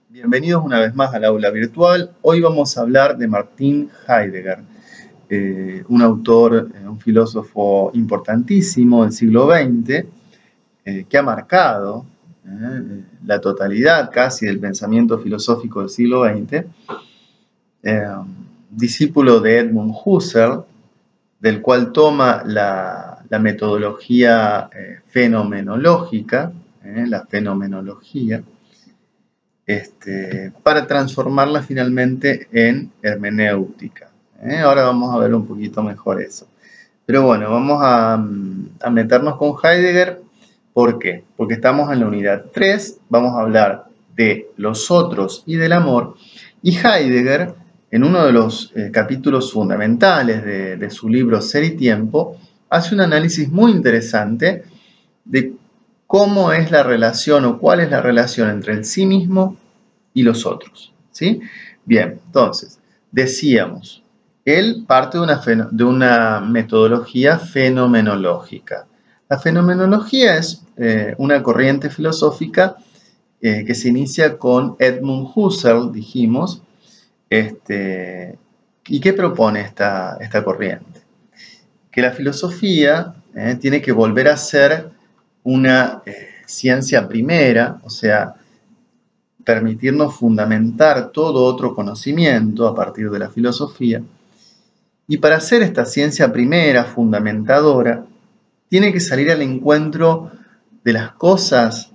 Bienvenidos una vez más al aula virtual. Hoy vamos a hablar de Martin Heidegger, un autor, un filósofo importantísimo del siglo XX, que ha marcado la totalidad casi del pensamiento filosófico del siglo XX, discípulo de Edmund Husserl, del cual toma la metodología fenomenológica, la fenomenología, para transformarla finalmente en hermenéutica. Ahora vamos a ver un poquito mejor eso. Pero bueno, vamos a meternos con Heidegger. ¿Por qué? Porque estamos en la unidad 3, vamos a hablar de los otros y del amor. Y Heidegger, en uno de los capítulos fundamentales de su libro Ser y Tiempo, hace un análisis muy interesante de cómo es la relación o cuál es la relación entre el sí mismo y los otros. ¿Sí? Bien, entonces, decíamos, él parte de una metodología fenomenológica. La fenomenología es una corriente filosófica que se inicia con Edmund Husserl, dijimos, ¿y qué propone esta corriente? Que la filosofía tiene que volver a ser una ciencia primera, o sea, permitirnos fundamentar todo otro conocimiento a partir de la filosofía. Y para ser esta ciencia primera, fundamentadora, tiene que salir al encuentro de las cosas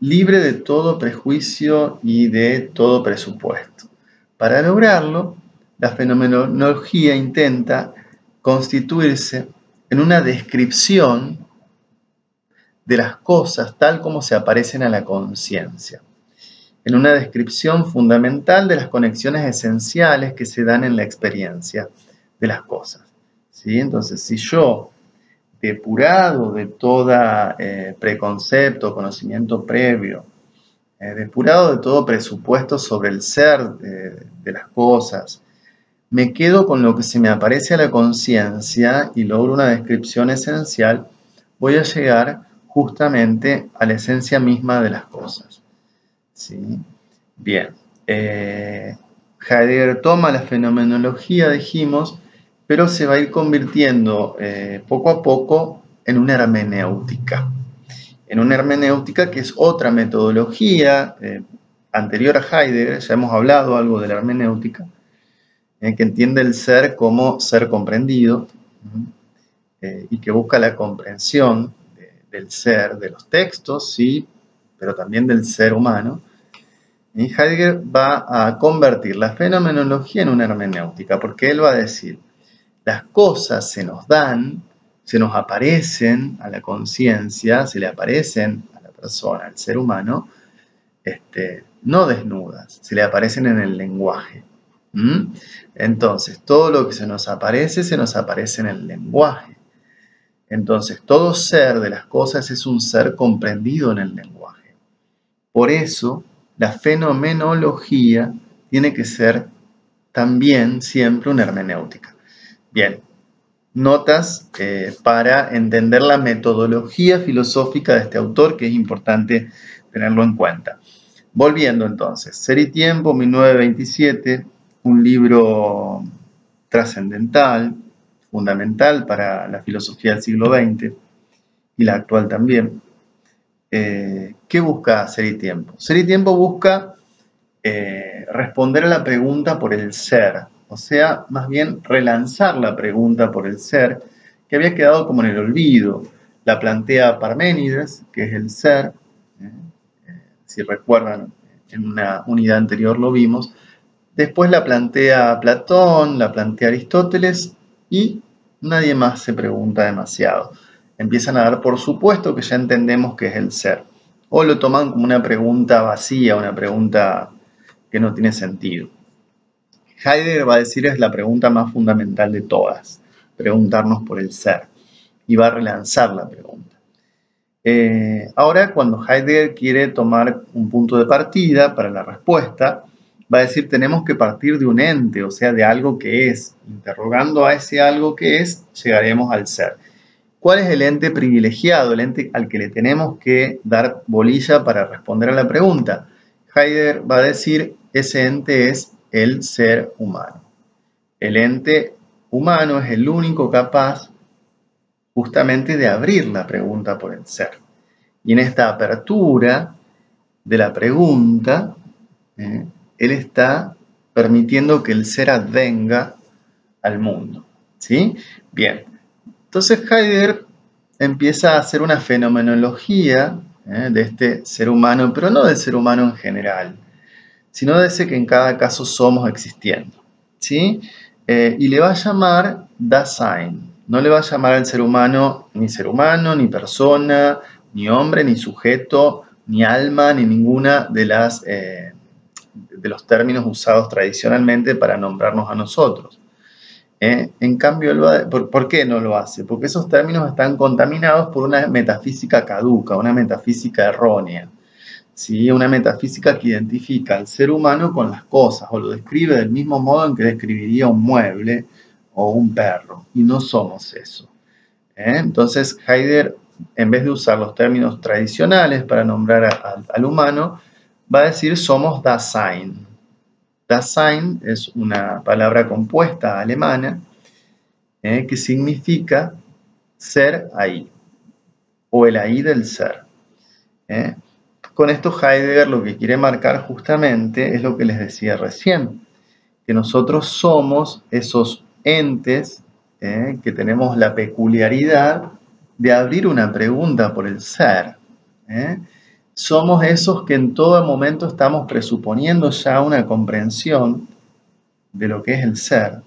libre de todo prejuicio y de todo presupuesto. Para lograrlo, la fenomenología intenta constituirse en una descripción de las cosas tal como se aparecen a la conciencia, en una descripción fundamental de las conexiones esenciales que se dan en la experiencia de las cosas. ¿Sí? Entonces, si yo, depurado de todo preconcepto, conocimiento previo, depurado de todo presupuesto sobre el ser de las cosas, me quedo con lo que se me aparece a la conciencia y logro una descripción esencial, voy a llegar justamente a la esencia misma de las cosas. ¿Sí? Bien, Heidegger toma la fenomenología, dijimos, pero se va a ir convirtiendo poco a poco en una hermenéutica. En una hermenéutica que es otra metodología anterior a Heidegger, ya hemos hablado algo de la hermenéutica, que entiende el ser como ser comprendido y que busca la comprensión del ser, de los textos, sí, pero también del ser humano. Y Heidegger va a convertir la fenomenología en una hermenéutica, porque él va a decir, las cosas se nos dan, se nos aparecen a la conciencia, se le aparecen a la persona, al ser humano, no desnudas, se le aparecen en el lenguaje. Entonces, todo lo que se nos aparece en el lenguaje. Entonces, todo ser de las cosas es un ser comprendido en el lenguaje. Por eso, la fenomenología tiene que ser también siempre una hermenéutica. Bien, notas para entender la metodología filosófica de este autor, que es importante tenerlo en cuenta. Volviendo entonces, Ser y Tiempo, 1927, un libro trascendental, fundamental para la filosofía del siglo XX y la actual también. ¿Qué busca Ser y Tiempo? Ser y Tiempo busca responder a la pregunta por el ser, o sea, más bien relanzar la pregunta por el ser, que había quedado como en el olvido. La plantea Parménides, que es el ser, si recuerdan, en una unidad anterior lo vimos. Después la plantea Platón, la plantea Aristóteles y nadie más se pregunta demasiado. Empiezan a dar por supuesto que ya entendemos que es el ser. O lo toman como una pregunta vacía, una pregunta que no tiene sentido. Heidegger va a decir es la pregunta más fundamental de todas, preguntarnos por el ser. Y va a relanzar la pregunta. Ahora, cuando Heidegger quiere tomar un punto de partida para la respuesta, va a decir tenemos que partir de un ente, o sea, de algo que es. Interrogando a ese algo que es, llegaremos al ser. ¿Cuál es el ente privilegiado, el ente al que le tenemos que dar bolilla para responder a la pregunta? Heidegger va a decir, ese ente es el ser humano. El ente humano es el único capaz justamente de abrir la pregunta por el ser. Y en esta apertura de la pregunta, él está permitiendo que el ser advenga al mundo. ¿Sí? Bien. Entonces Heidegger empieza a hacer una fenomenología de este ser humano, pero no del ser humano en general, sino de ese que en cada caso somos existiendo. ¿Sí? Y le va a llamar Dasein. No le va a llamar al ser humano, ni persona, ni hombre, ni sujeto, ni alma, ni ninguna de los términos usados tradicionalmente para nombrarnos a nosotros. En cambio, ¿por qué no lo hace? Porque esos términos están contaminados por una metafísica caduca, una metafísica errónea. ¿Sí? Una metafísica que identifica al ser humano con las cosas o lo describe del mismo modo en que describiría un mueble o un perro. Y no somos eso. Entonces, Heidegger, en vez de usar los términos tradicionales para nombrar al humano, va a decir somos Dasein. Dasein es una palabra compuesta alemana que significa ser ahí, o el ahí del ser. Con esto Heidegger lo que quiere marcar justamente es lo que les decía recién, que nosotros somos esos entes que tenemos la peculiaridad de abrir una pregunta por el ser. Somos esos que en todo momento estamos presuponiendo ya una comprensión de lo que es el ser.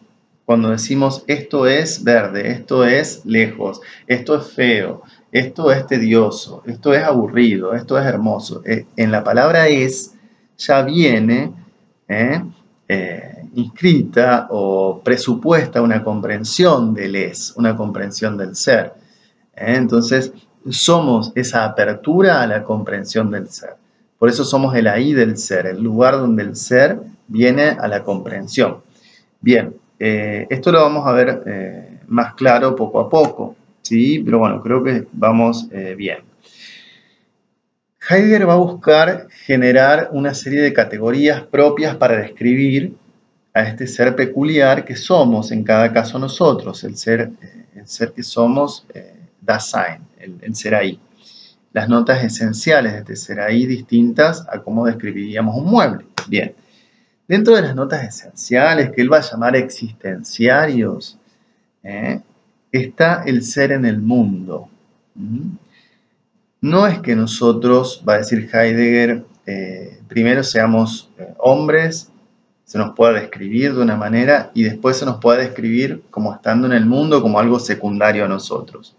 Cuando decimos esto es verde, esto es lejos, esto es feo, esto es tedioso, esto es aburrido, esto es hermoso. En la palabra es ya viene inscrita o presupuesta una comprensión del es, una comprensión del ser. Entonces, somos esa apertura a la comprensión del ser. Por eso somos el ahí del ser, el lugar donde el ser viene a la comprensión. Bien, esto lo vamos a ver más claro poco a poco, ¿sí? Pero bueno, creo que vamos bien. Heidegger va a buscar generar una serie de categorías propias para describir a este ser peculiar que somos en cada caso nosotros, el ser que somos, Dasein, el ser ahí. Las notas esenciales de este ser ahí distintas a cómo describiríamos un mueble. Bien. Dentro de las notas esenciales, que él va a llamar existenciarios, está el ser en el mundo. No es que nosotros, va a decir Heidegger, primero seamos hombres, se nos pueda describir de una manera y después se nos pueda describir como estando en el mundo, como algo secundario a nosotros.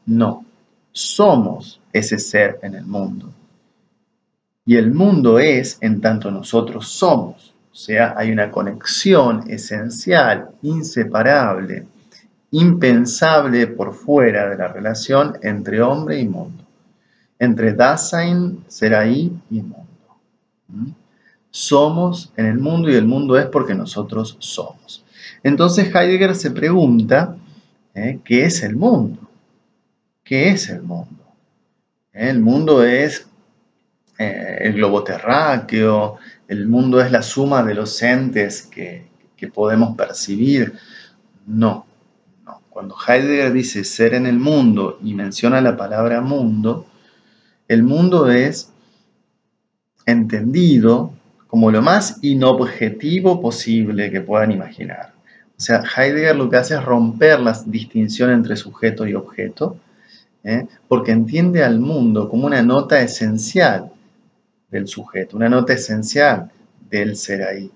No, somos ese ser en el mundo. Y el mundo es en tanto nosotros somos. O sea, hay una conexión esencial, inseparable, impensable por fuera de la relación entre hombre y mundo. Entre Dasein, ser ahí, y mundo. Somos en el mundo y el mundo es porque nosotros somos. Entonces Heidegger se pregunta, ¿qué es el mundo? ¿Qué es el mundo? El mundo es el globo terráqueo, el mundo es la suma de los entes que podemos percibir. No, no. Cuando Heidegger dice ser en el mundo y menciona la palabra mundo, el mundo es entendido como lo más inobjetivo posible que puedan imaginar. O sea, Heidegger lo que hace es romper la distinción entre sujeto y objeto, porque entiende al mundo como una nota esencial del sujeto, una nota esencial del ser ahí.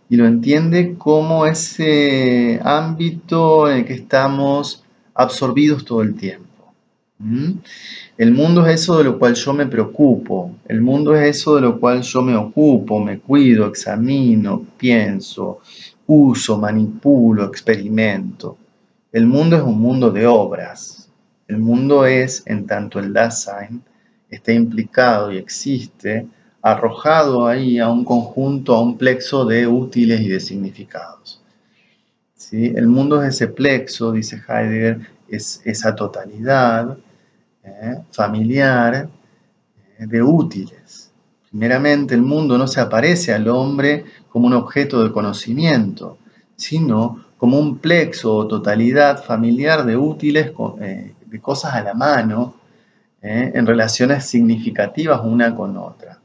Y lo entiende como ese ámbito en el que estamos absorbidos todo el tiempo. El mundo es eso de lo cual yo me preocupo, el mundo es eso de lo cual yo me ocupo, me cuido, examino, pienso, uso, manipulo, experimento. El mundo es un mundo de obras. El mundo es, en tanto el Dasein está implicado y existe, arrojado ahí a un conjunto, a un plexo de útiles y de significados. ¿Sí? El mundo es ese plexo, dice Heidegger, es esa totalidad familiar de útiles. Primeramente, el mundo no se aparece al hombre como un objeto de conocimiento, sino como un plexo o totalidad familiar de útiles, de cosas a la mano, en relaciones significativas una con otra.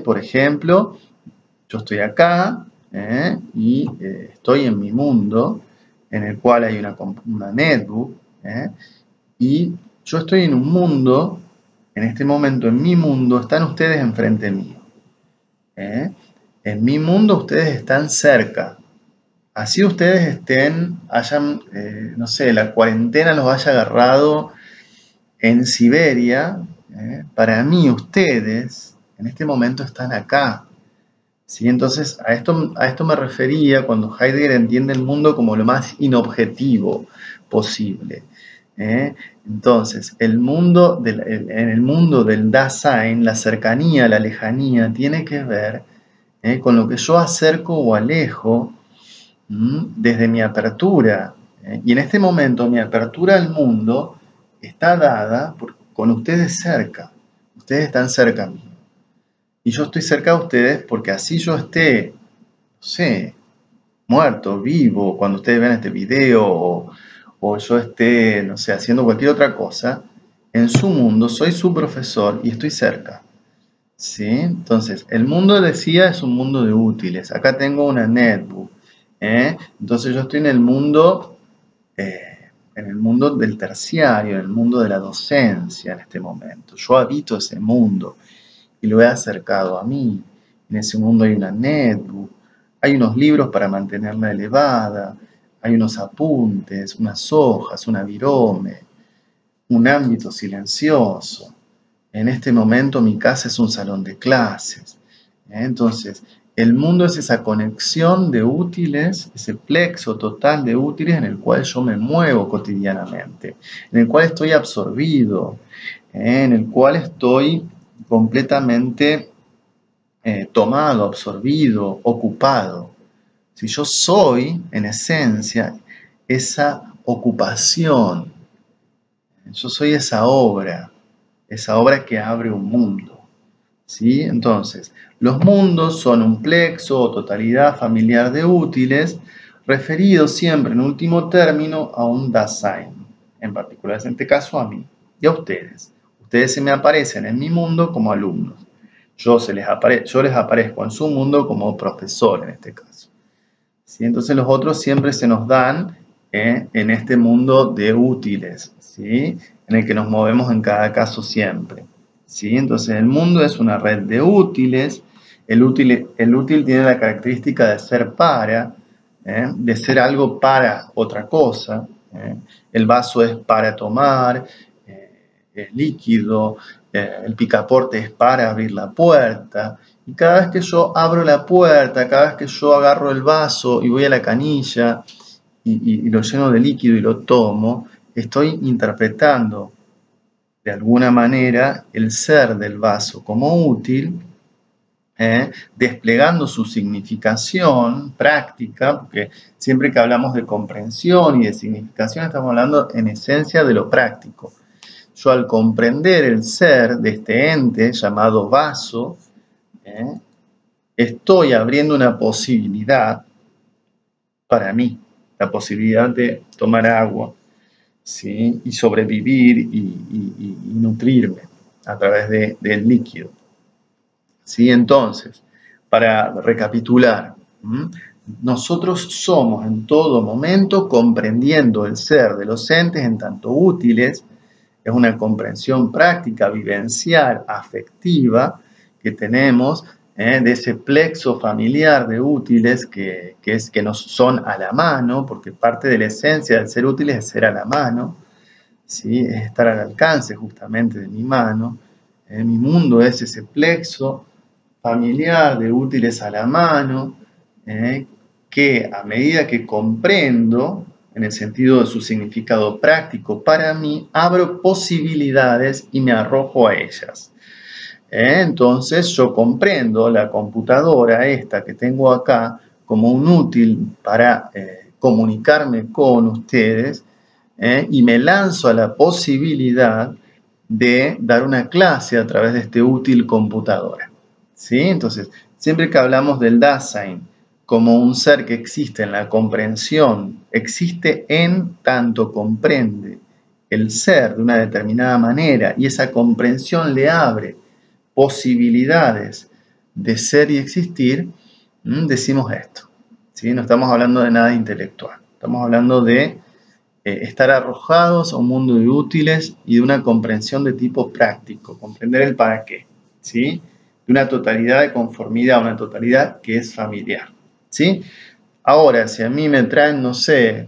Por ejemplo, yo estoy acá y estoy en mi mundo, en el cual hay una netbook, y yo estoy en un mundo, en este momento en mi mundo, están ustedes enfrente mío. En mi mundo ustedes están cerca. Así ustedes no sé, la cuarentena los haya agarrado en Siberia, para mí ustedes en este momento están acá. ¿Sí? Entonces, a esto me refería cuando Heidegger entiende el mundo como lo más inobjetivo posible. Entonces, en el mundo del Dasein, la cercanía, la lejanía, tiene que ver con lo que yo acerco o alejo desde mi apertura. Y en este momento mi apertura al mundo está dada con ustedes cerca. Ustedes están cerca mío. Y yo estoy cerca de ustedes porque así yo esté, no sé, muerto, vivo, cuando ustedes vean este video, o yo esté, no sé, haciendo cualquier otra cosa, en su mundo soy su profesor y estoy cerca. ¿Sí? Entonces, el mundo, decía, es un mundo de útiles. Acá tengo una netbook. Entonces yo estoy en el mundo del terciario, en el mundo de la docencia en este momento. Yo habito ese mundo y lo he acercado a mí. En ese mundo hay una netbook, hay unos libros para mantenerla elevada, hay unos apuntes, unas hojas, una virome, un ámbito silencioso. En este momento mi casa es un salón de clases. Entonces, el mundo es esa conexión de útiles, ese plexo total de útiles en el cual yo me muevo cotidianamente, en el cual estoy absorbido, en el cual estoy completamente tomado, absorbido, ocupado. Si yo soy, en esencia, esa ocupación, yo soy esa obra que abre un mundo. ¿Sí? Entonces, los mundos son un plexo o totalidad familiar de útiles, referidos siempre en último término a un Dasein, en particular en este caso a mí y a ustedes. Ustedes se me aparecen en mi mundo como alumnos. Yo les aparezco en su mundo como profesor en este caso. ¿Sí? Entonces los otros siempre se nos dan en este mundo de útiles, ¿sí? En el que nos movemos en cada caso siempre. ¿Sí? Entonces el mundo es una red de útiles. El útil tiene la característica de ser de ser algo para otra cosa. El vaso es para tomar, el líquido, el picaporte es para abrir la puerta. Y cada vez que yo abro la puerta, cada vez que yo agarro el vaso y voy a la canilla y lo lleno de líquido y lo tomo, estoy interpretando de alguna manera el ser del vaso como útil, desplegando su significación práctica, porque siempre que hablamos de comprensión y de significación estamos hablando en esencia de lo práctico. Yo al comprender el ser de este ente llamado vaso, estoy abriendo una posibilidad para mí, la posibilidad de tomar agua, ¿sí? Y sobrevivir y nutrirme a través del líquido. ¿Sí? Entonces, para recapitular, nosotros somos en todo momento comprendiendo el ser de los entes en tanto útiles. Es una comprensión práctica, vivencial, afectiva que tenemos de ese plexo familiar de útiles que nos son a la mano, porque parte de la esencia del ser útil es ser a la mano, ¿sí? Es estar al alcance justamente de mi mano. Mi mundo es ese plexo familiar de útiles a la mano, que a medida que comprendo, en el sentido de su significado práctico para mí, abro posibilidades y me arrojo a ellas. Entonces yo comprendo la computadora esta que tengo acá como un útil para comunicarme con ustedes, y me lanzo a la posibilidad de dar una clase a través de este útil computadora. ¿sí? Entonces, siempre que hablamos del Dasein como un ser que existe en la comprensión, existe en tanto comprende el ser de una determinada manera y esa comprensión le abre posibilidades de ser y existir, decimos esto, ¿sí? No estamos hablando de nada intelectual, estamos hablando de estar arrojados a un mundo de útiles y de una comprensión de tipo práctico, comprender el para qué, ¿sí? De una totalidad de conformidad, una totalidad que es familiar, ¿sí? Ahora, si a mí me traen, no sé,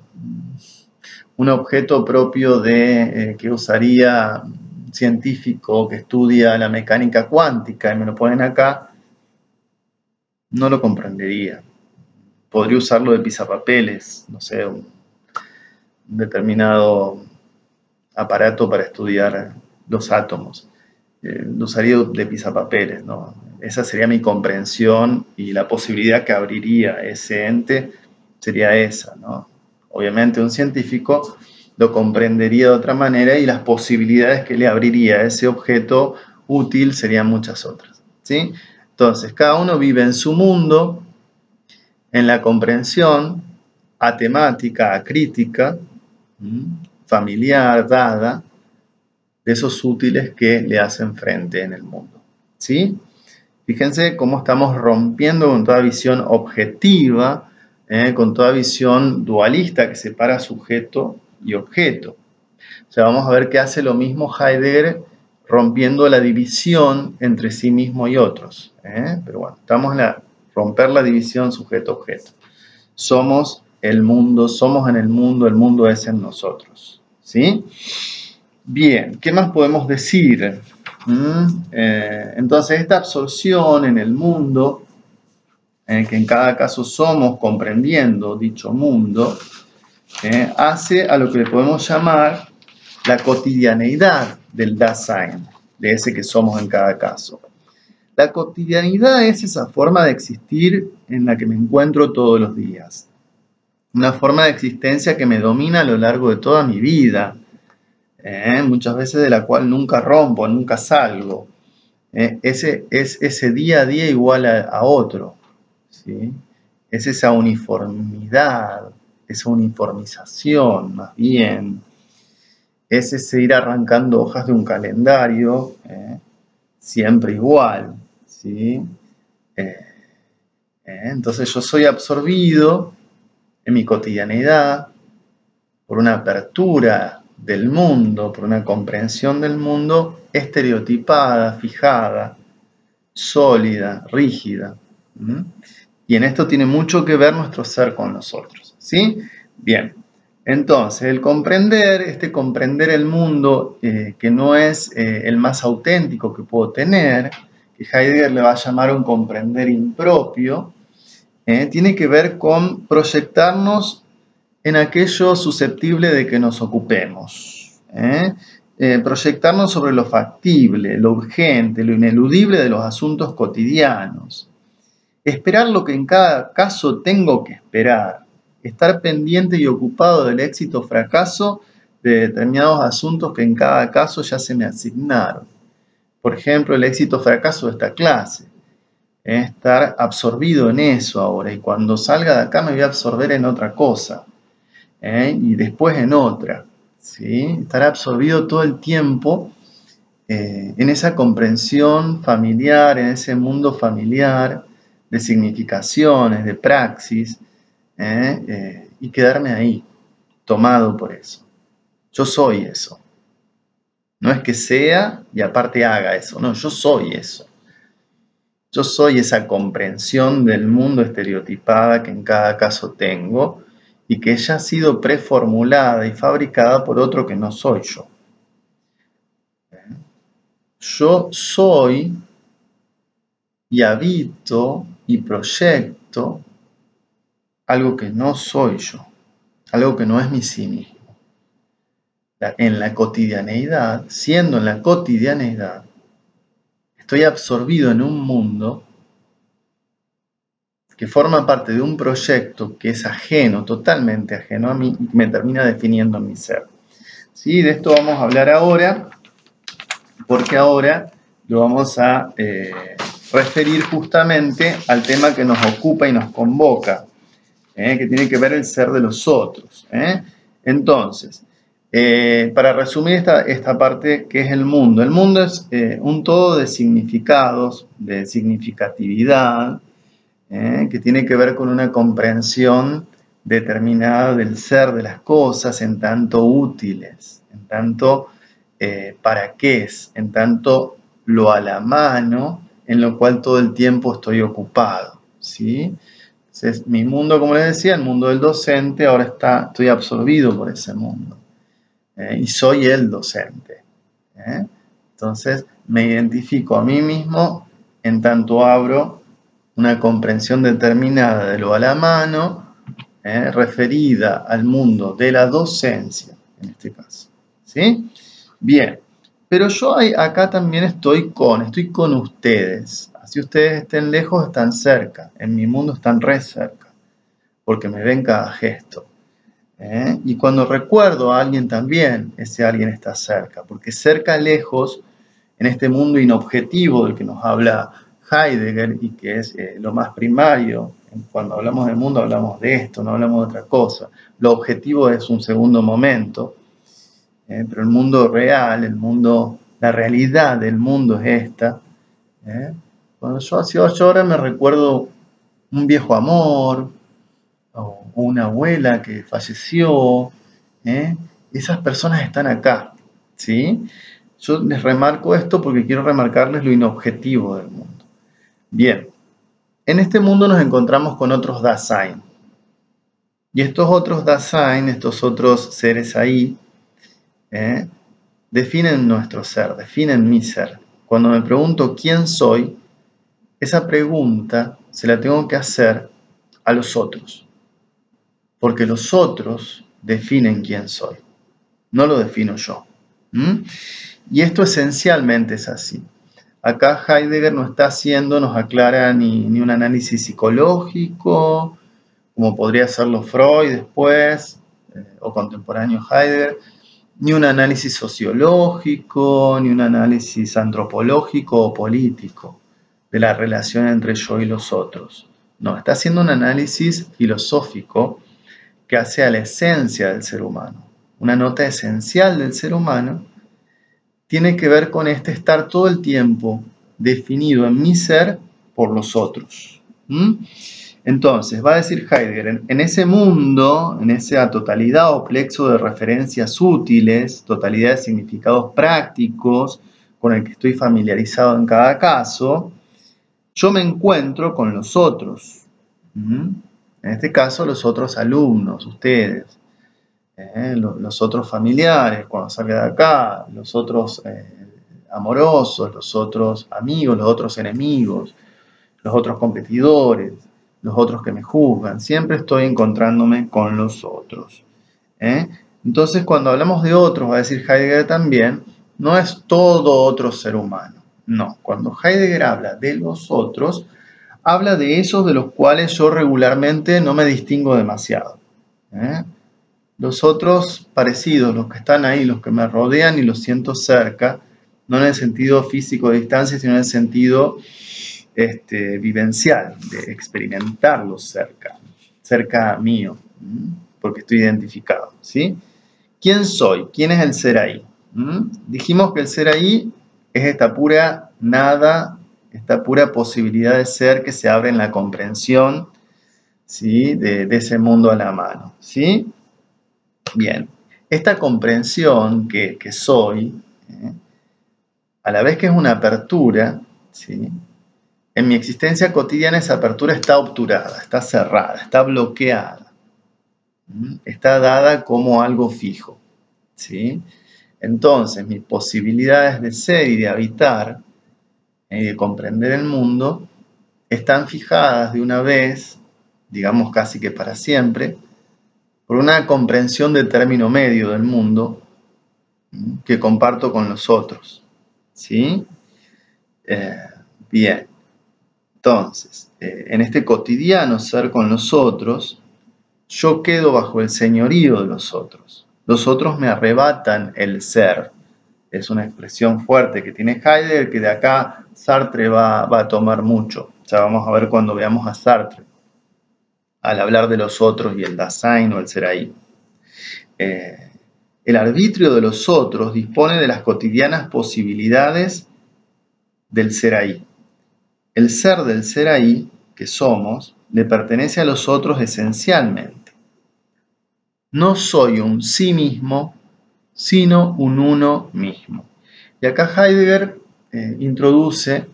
un objeto propio de que usaría un científico que estudia la mecánica cuántica y me lo ponen acá, no lo comprendería. Podría usarlo de pisapapeles, no sé, un determinado aparato para estudiar los átomos. Lo usaría de pisapapeles, ¿no? Esa sería mi comprensión y la posibilidad que abriría ese ente sería esa, ¿no? Obviamente un científico lo comprendería de otra manera y las posibilidades que le abriría a ese objeto útil serían muchas otras, ¿sí? Entonces, cada uno vive en su mundo, en la comprensión atemática, acrítica, familiar, dada, de esos útiles que le hacen frente en el mundo, ¿sí? Fíjense cómo estamos rompiendo con toda visión objetiva, con toda visión dualista que separa sujeto y objeto. O sea, vamos a ver que hace lo mismo Heidegger rompiendo la división entre sí mismo y otros. Pero bueno, estamos en romper la división sujeto-objeto. Somos el mundo el mundo es en nosotros, ¿sí? Bien, ¿qué más podemos decir? Entonces, esta absorción en el mundo, que en cada caso somos comprendiendo dicho mundo, hace a lo que le podemos llamar la cotidianeidad del Dasein, de ese que somos en cada caso. La cotidianidad es esa forma de existir en la que me encuentro todos los días. Una forma de existencia que me domina a lo largo de toda mi vida, muchas veces de la cual nunca rompo, nunca salgo. Ese es ese día a día igual a otro, ¿sí? Es esa uniformidad, esa uniformización más bien, es ese ir arrancando hojas de un calendario, siempre igual, ¿sí? Entonces yo soy absorbido en mi cotidianeidad por una apertura del mundo, por una comprensión del mundo estereotipada, fijada, sólida, rígida. Y en esto tiene mucho que ver nuestro ser con nosotros, ¿sí? Bien, entonces el comprender el mundo que no es el más auténtico que puedo tener, que Heidegger le va a llamar un comprender impropio, tiene que ver con proyectarnos en aquello susceptible de que nos ocupemos. Proyectarnos sobre lo factible, lo urgente, lo ineludible de los asuntos cotidianos. Esperar lo que en cada caso tengo que esperar. Estar pendiente y ocupado del éxito o fracaso de determinados asuntos que en cada caso ya se me asignaron. Por ejemplo, el éxito o fracaso de esta clase. Estar absorbido en eso ahora y cuando salga de acá me voy a absorber en otra cosa. Y después en otra, ¿sí? Estar absorbido todo el tiempo en esa comprensión familiar, en ese mundo familiar de significaciones, de praxis, y quedarme ahí, tomado por eso. Yo soy eso. No es que sea y aparte haga eso, no, yo soy eso. Yo soy esa comprensión del mundo estereotipada que en cada caso tengo, y que ya ha sido preformulada y fabricada por otro que no soy yo. Yo soy y habito y proyecto algo que no soy yo, algo que no es mi sí mismo. En la cotidianeidad, siendo en la cotidianeidad, estoy absorbido en un mundo que forma parte de un proyecto que es ajeno, totalmente ajeno a mí, y me termina definiendo mi ser. ¿Sí? De esto vamos a hablar ahora, porque ahora lo vamos a referir justamente al tema que nos ocupa y nos convoca, que tiene que ver el ser de los otros. Entonces, para resumir esta parte que es el mundo es un todo de significados, de significatividad, que tiene que ver con una comprensión determinada del ser de las cosas en tanto útiles, en tanto para qué es, en tanto lo a la mano, en lo cual todo el tiempo estoy ocupado, ¿sí? Entonces, mi mundo, como les decía, el mundo del docente, ahora estoy absorbido por ese mundo, y soy el docente. Entonces, me identifico a mí mismo en tanto abro una comprensión determinada de lo a la mano, referida al mundo de la docencia, en este caso. ¿Sí? Bien, pero yo acá también estoy con ustedes. Así ustedes estén lejos, están cerca. En mi mundo están re cerca, porque me ven cada gesto. Y cuando recuerdo a alguien también, ese alguien está cerca, porque cerca, lejos, en este mundo inobjetivo del que nos habla Heidegger y que es lo más primario, cuando hablamos del mundo hablamos de esto, no hablamos de otra cosa. Lo objetivo es un segundo momento, pero el mundo real, la realidad del mundo es esta. Cuando yo ahora me recuerdo un viejo amor, o una abuela que falleció, esas personas están acá, ¿sí? Yo les remarco esto porque quiero remarcarles lo inobjetivo del mundo. Bien, en este mundo nos encontramos con otros Dasein. Y estos otros Dasein, estos otros seres ahí, definen nuestro ser, definen mi ser. Cuando me pregunto quién soy, esa pregunta se la tengo que hacer a los otros. Porque los otros definen quién soy, no lo defino yo. Y esto esencialmente es así. Acá Heidegger no está haciendo, nos aclara ni un análisis psicológico, como podría hacerlo Freud después, o contemporáneo Heidegger, ni un análisis sociológico, ni un análisis antropológico o político de la relación entre yo y los otros. No, está haciendo un análisis filosófico que hace a la esencia del ser humano. Una nota esencial del ser humano tiene que ver con estar todo el tiempo definido en mi ser por los otros. Entonces, va a decir Heidegger, en ese mundo, en esa totalidad o plexo de referencias útiles, totalidad de significados prácticos con el que estoy familiarizado en cada caso, yo me encuentro con los otros. En este caso, los otros alumnos, ustedes, los otros familiares, cuando salga de acá, los otros amorosos, los otros amigos, los otros enemigos, los otros competidores, los otros que me juzgan. Siempre estoy encontrándome con los otros. Entonces, cuando hablamos de otros, va a decir Heidegger también, no es todo otro ser humano. No, cuando Heidegger habla de los otros, habla de esos de los cuales yo regularmente no me distingo demasiado. Los otros parecidos, los que están ahí, los que me rodean y los siento cerca, no en el sentido físico de distancia, sino en el sentido vivencial, de experimentarlos cerca mío, porque estoy identificado, ¿sí? ¿Quién soy? ¿Quién es el ser ahí? Dijimos que el ser ahí es esta pura nada, esta pura posibilidad de ser que se abre en la comprensión, ¿sí? de ese mundo a la mano, ¿sí? Bien, esta comprensión que soy, a la vez que es una apertura, ¿sí? En mi existencia cotidiana esa apertura está obturada, está cerrada, está bloqueada, está dada como algo fijo, ¿sí? Entonces, mis posibilidades de ser y de habitar y de comprender el mundo están fijadas de una vez, digamos casi que para siempre, por una comprensión de término medio del mundo que comparto con los otros, ¿sí? Bien, entonces, en este cotidiano ser con los otros, yo quedo bajo el señorío de los otros. Los otros me arrebatan el ser, es una expresión fuerte que tiene Heidegger, que de acá Sartre va a tomar mucho. Ya vamos a ver cuando veamos a Sartre, al hablar de los otros y el Dasein o el ser ahí. El arbitrio de los otros dispone de las cotidianas posibilidades del ser ahí. El ser del ser ahí, que somos, le pertenece a los otros esencialmente. No soy un sí mismo, sino un uno mismo. Y acá Heidegger introduce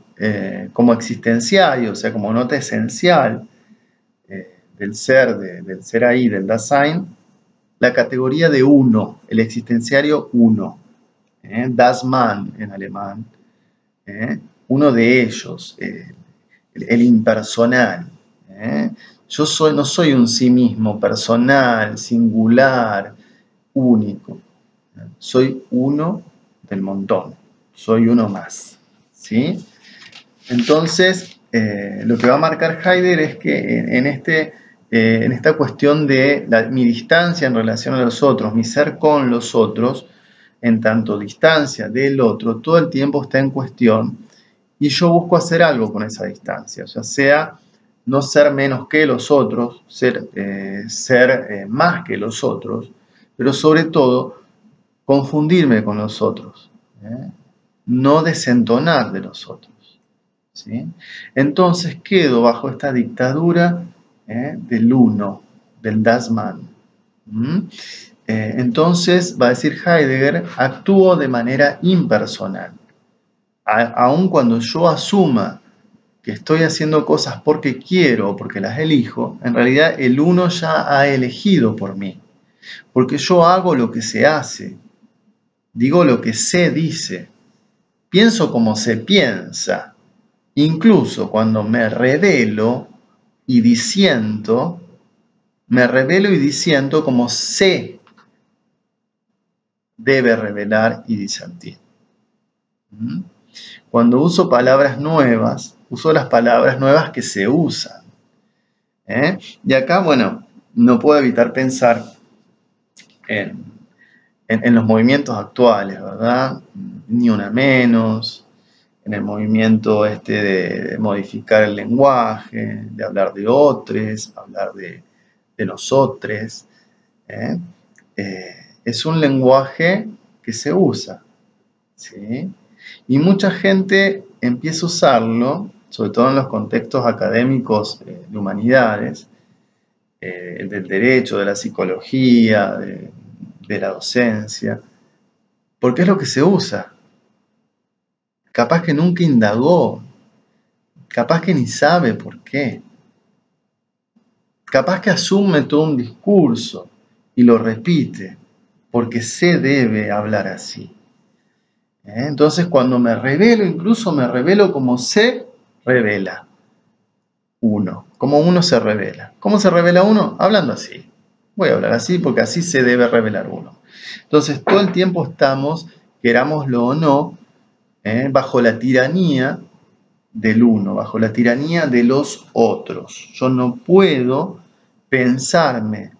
como existenciario, o sea, como nota esencial del ser ahí, del Dasein, la categoría de uno, el existenciario uno, das Man en alemán, uno de ellos, el impersonal. Yo no soy un sí mismo, personal, singular, único. Soy uno del montón, soy uno más. ¿Sí? Entonces, lo que va a marcar Heidegger es que en esta cuestión de mi distancia en relación a los otros, mi ser con los otros, en tanto distancia del otro, todo el tiempo está en cuestión y yo busco hacer algo con esa distancia, o sea no ser menos que los otros, ser más que los otros, pero sobre todo confundirme con los otros, no desentonar de los otros. ¿Sí? Entonces quedo bajo esta dictadura del uno, del Das Man. Entonces, va a decir Heidegger, actúo de manera impersonal. Aun cuando yo asuma que estoy haciendo cosas porque quiero o porque las elijo, en realidad el uno ya ha elegido por mí. Porque yo hago lo que se hace, digo lo que se dice, pienso como se piensa. Incluso cuando me revelo y disiento, como se debe revelar y disentir. Cuando uso palabras nuevas, uso las palabras nuevas que se usan. Y acá, bueno, no puedo evitar pensar en los movimientos actuales, ¿verdad? Ni una menos, en el movimiento de modificar el lenguaje, de hablar de otros, hablar de nosotros. Es un lenguaje que se usa, ¿sí? Y mucha gente empieza a usarlo, sobre todo en los contextos académicos de humanidades, del derecho, de la psicología, de la docencia, porque es lo que se usa. Capaz que nunca indagó, capaz que ni sabe por qué. Capaz que asume todo un discurso y lo repite, porque se debe hablar así. Entonces, cuando me revelo, incluso me revelo como se revela uno, como uno se revela. ¿Cómo se revela uno? Hablando así. Voy a hablar así porque así se debe revelar uno. Entonces, todo el tiempo estamos, querámoslo o no, bajo la tiranía del uno, bajo la tiranía de los otros. Yo no puedo pensarme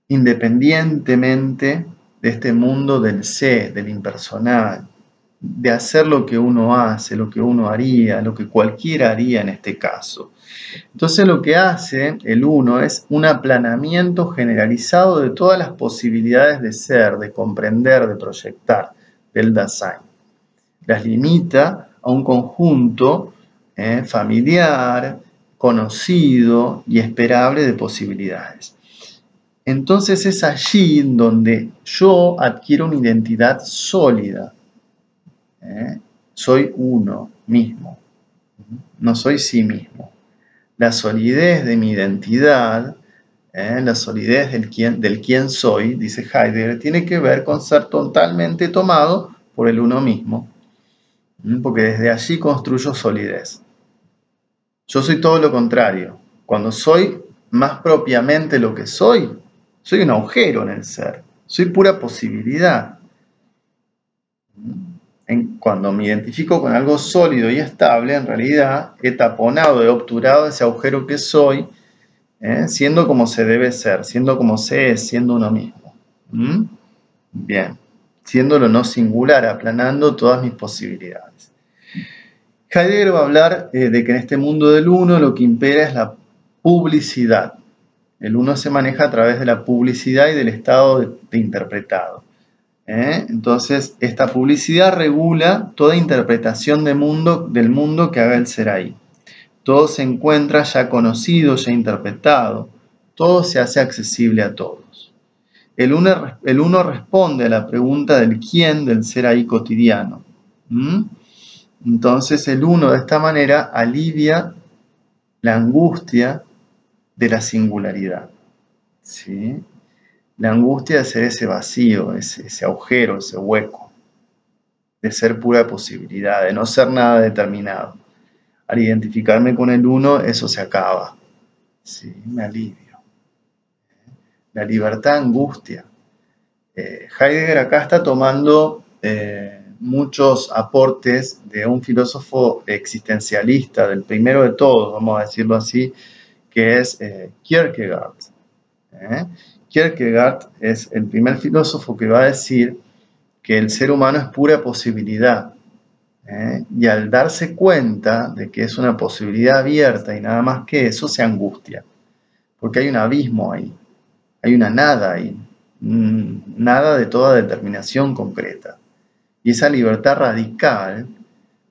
independientemente de este mundo del sé, del impersonal, de hacer lo que uno hace, lo que uno haría, lo que cualquiera haría en este caso. Entonces lo que hace el uno es un aplanamiento generalizado de todas las posibilidades de ser, de comprender, de proyectar del Dasein. Las limita a un conjunto familiar, conocido y esperable de posibilidades. Entonces es allí donde yo adquiero una identidad sólida. Soy uno mismo, no soy sí mismo. La solidez de mi identidad, la solidez del quién soy, dice Heidegger, tiene que ver con ser totalmente tomado por el uno mismo, porque desde allí construyo solidez. Yo soy todo lo contrario. Cuando soy más propiamente lo que soy un agujero en el ser, soy pura posibilidad. Cuando me identifico con algo sólido y estable, en realidad he taponado, he obturado ese agujero que soy, siendo como se debe ser, siendo como se es, siendo uno mismo. Bien, siendo lo no singular, aplanando todas mis posibilidades. Heidegger va a hablar de que en este mundo del uno lo que impera es la publicidad. El uno se maneja a través de la publicidad y del estado de interpretado. Entonces, esta publicidad regula toda interpretación del mundo que haga el ser ahí. Todo se encuentra ya conocido, ya interpretado. Todo se hace accesible a todos. El uno responde a la pregunta del quién del ser ahí cotidiano. Entonces, el uno de esta manera alivia la angustia de la singularidad. ¿Sí? La angustia de ser ese vacío, ese agujero, ese hueco, de ser pura posibilidad, de no ser nada determinado. Al identificarme con el uno, eso se acaba. ¿Sí? Me alivio. La libertad angustia. Heidegger acá está tomando muchos aportes de un filósofo existencialista, del primero de todos, vamos a decirlo así, que es Kierkegaard. Kierkegaard es el primer filósofo que va a decir que el ser humano es pura posibilidad. Y al darse cuenta de que es una posibilidad abierta y nada más que eso, se angustia. Porque hay un abismo ahí, hay una nada ahí, nada de toda determinación concreta. Y esa libertad radical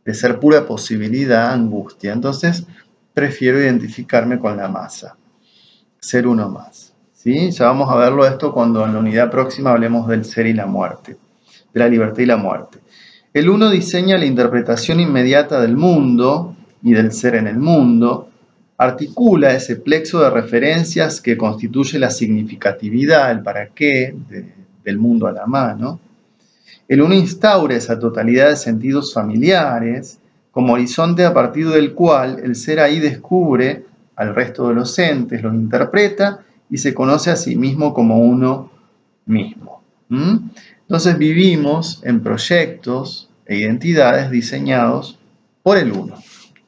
de ser pura posibilidad angustia. Entonces, prefiero identificarme con la masa, ser uno más. ¿Sí? Ya vamos a verlo esto cuando en la unidad próxima hablemos del ser y la muerte, de la libertad y la muerte. El uno diseña la interpretación inmediata del mundo y del ser en el mundo, articula ese plexo de referencias que constituye la significatividad, el para qué del mundo a la mano. El uno instaura esa totalidad de sentidos familiares como horizonte a partir del cual el ser ahí descubre al resto de los entes, los interpreta y se conoce a sí mismo como uno mismo. Entonces vivimos en proyectos e identidades diseñados por el uno.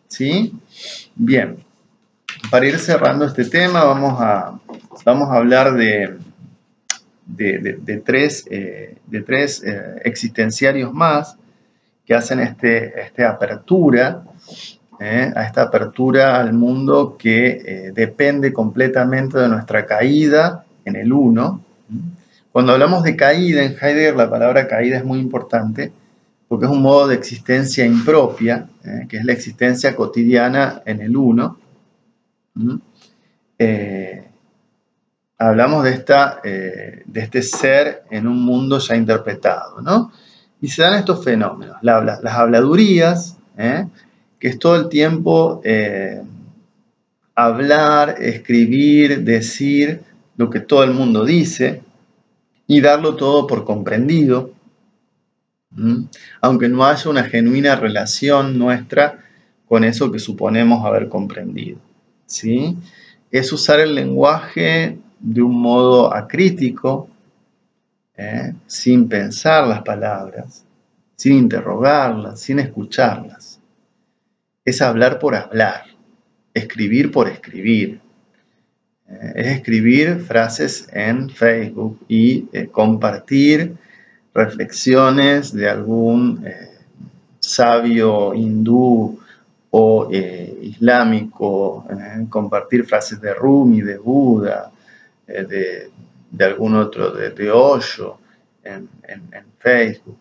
¿Sí? Bien, para ir cerrando este tema vamos a hablar de tres existenciarios más que hacen esta apertura, a esta apertura al mundo que depende completamente de nuestra caída en el uno. Cuando hablamos de caída en Heidegger, la palabra caída es muy importante porque es un modo de existencia impropia, que es la existencia cotidiana en el uno. Hablamos de este ser en un mundo ya interpretado, ¿no? Y se dan estos fenómenos, las habladurías, que es todo el tiempo hablar, escribir, decir lo que todo el mundo dice y darlo todo por comprendido, aunque no haya una genuina relación nuestra con eso que suponemos haber comprendido, ¿sí? Es usar el lenguaje de un modo acrítico, sin pensar las palabras, sin interrogarlas, sin escucharlas. Es hablar por hablar, escribir por escribir. Es escribir frases en Facebook y compartir reflexiones de algún sabio hindú o islámico, compartir frases de Rumi, de Buda, de algún otro, de Osho en Facebook,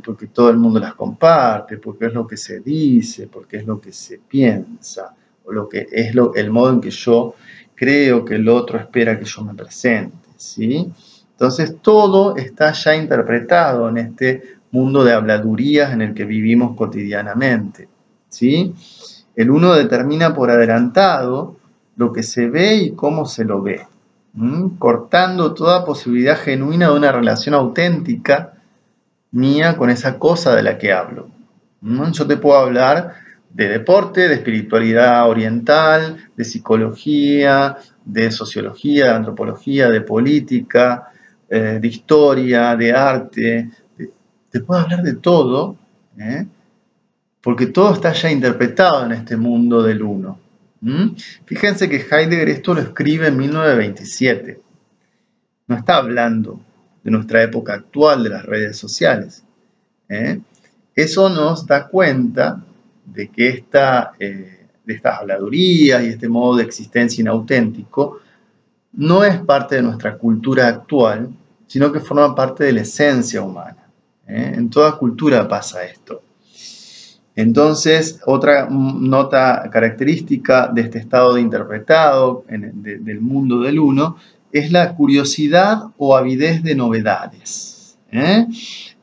porque todo el mundo las comparte, porque es lo que se dice, porque es lo que se piensa, o lo que es el modo en que yo creo que el otro espera que yo me presente, ¿sí? Entonces todo está ya interpretado en este mundo de habladurías en el que vivimos cotidianamente, ¿sí? El uno determina por adelantado lo que se ve y cómo se lo ve, cortando toda posibilidad genuina de una relación auténtica mía con esa cosa de la que hablo. Yo te puedo hablar de deporte, de espiritualidad oriental, de psicología, de sociología, de antropología, de política, de historia, de arte. Te puedo hablar de todo, porque todo está ya interpretado en este mundo del uno. Fíjense que Heidegger esto lo escribe en 1927. No está hablando de nuestra época actual, de las redes sociales. Eso nos da cuenta de que de estas habladurías y este modo de existencia inauténtico no es parte de nuestra cultura actual, sino que forma parte de la esencia humana. En toda cultura pasa esto. Entonces, otra nota característica de este estado de interpretado del mundo del uno es la curiosidad o avidez de novedades.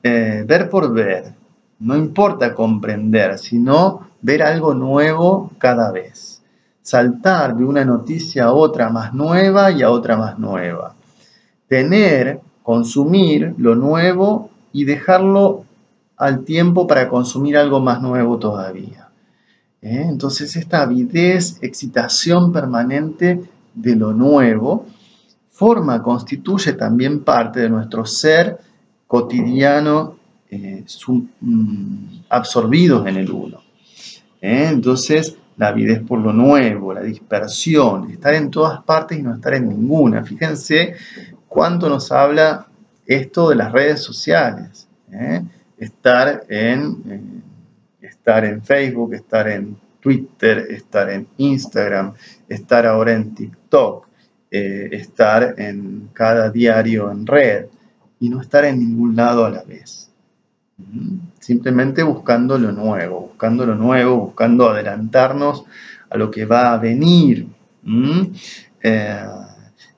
Ver por ver. No importa comprender, sino ver algo nuevo cada vez. Saltar de una noticia a otra más nueva y a otra más nueva. Consumir lo nuevo y dejarlo al tiempo para consumir algo más nuevo todavía. Entonces esta avidez, excitación permanente de lo nuevo, constituye también parte de nuestro ser cotidiano, absorbidos en el uno. Entonces la avidez por lo nuevo, la dispersión, estar en todas partes y no estar en ninguna. Fíjense cuánto nos habla esto de las redes sociales. Estar en Facebook, estar en Twitter, estar en Instagram, estar ahora en TikTok, estar en cada diario en red y no estar en ningún lado a la vez. Simplemente buscando lo nuevo, buscando adelantarnos a lo que va a venir.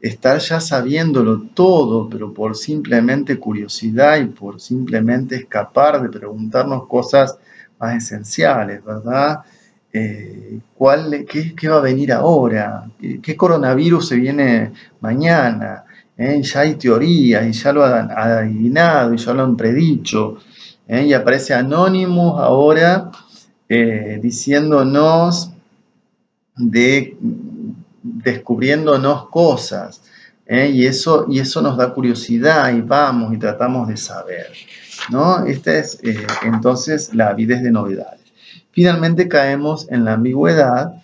Estar ya sabiéndolo todo, pero por simplemente curiosidad y por simplemente escapar de preguntarnos cosas más esenciales, ¿verdad? ¿Qué va a venir ahora? ¿Qué coronavirus se viene mañana? Ya hay teorías y ya lo han adivinado y ya lo han predicho. Y aparece Anonymous ahora diciéndonos descubriéndonos cosas, y eso nos da curiosidad y vamos y tratamos de saber, ¿no? Esta es entonces la avidez de novedades. Finalmente caemos en la ambigüedad,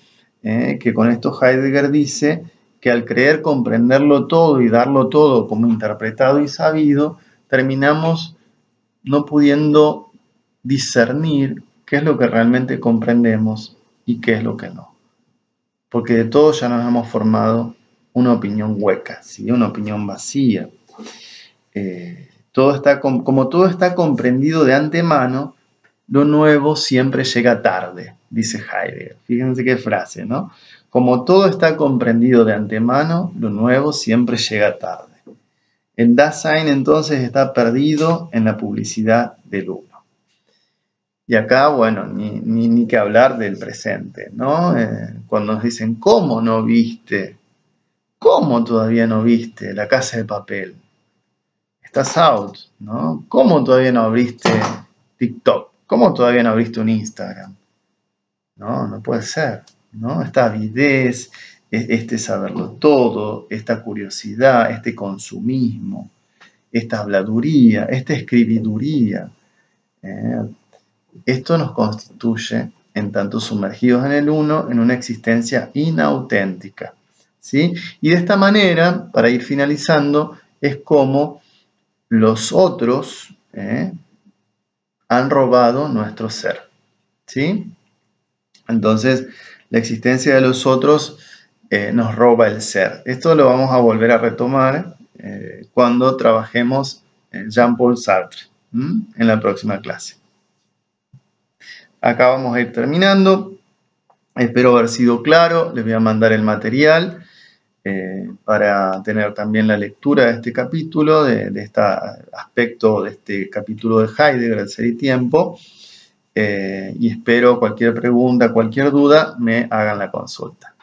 que con esto Heidegger dice que al creer comprenderlo todo y darlo todo como interpretado y sabido, terminamos no pudiendo discernir qué es lo que realmente comprendemos y qué es lo que no. Porque de todo ya nos hemos formado una opinión hueca, ¿sí? Una opinión vacía. Como todo está comprendido de antemano, lo nuevo siempre llega tarde, dice Heidegger. Fíjense qué frase, ¿no? Como todo está comprendido de antemano, lo nuevo siempre llega tarde. El Dasein entonces está perdido en la publicidad del uno. Y acá, bueno, ni que hablar del presente, ¿no? Cuando nos dicen, ¿cómo no viste? ¿Cómo todavía no viste La Casa de Papel? Estás out, ¿no? ¿Cómo todavía no abriste TikTok? ¿Cómo todavía no abriste un Instagram? No puede ser, ¿no? Esta avidez, este saberlo todo, esta curiosidad, este consumismo, esta habladuría, esta escribiduría. Esto nos constituye, en tanto sumergidos en el uno, en una existencia inauténtica, ¿sí? Y de esta manera, para ir finalizando, es como los otros han robado nuestro ser, ¿sí? Entonces, la existencia de los otros nos roba el ser. Esto lo vamos a volver a retomar cuando trabajemos en Jean-Paul Sartre, en la próxima clase. Acá vamos a ir terminando. Espero haber sido claro. Les voy a mandar el material para tener también la lectura de este capítulo, de este aspecto de este capítulo de Heidegger, el ser y tiempo. Y espero cualquier pregunta, cualquier duda, me hagan la consulta.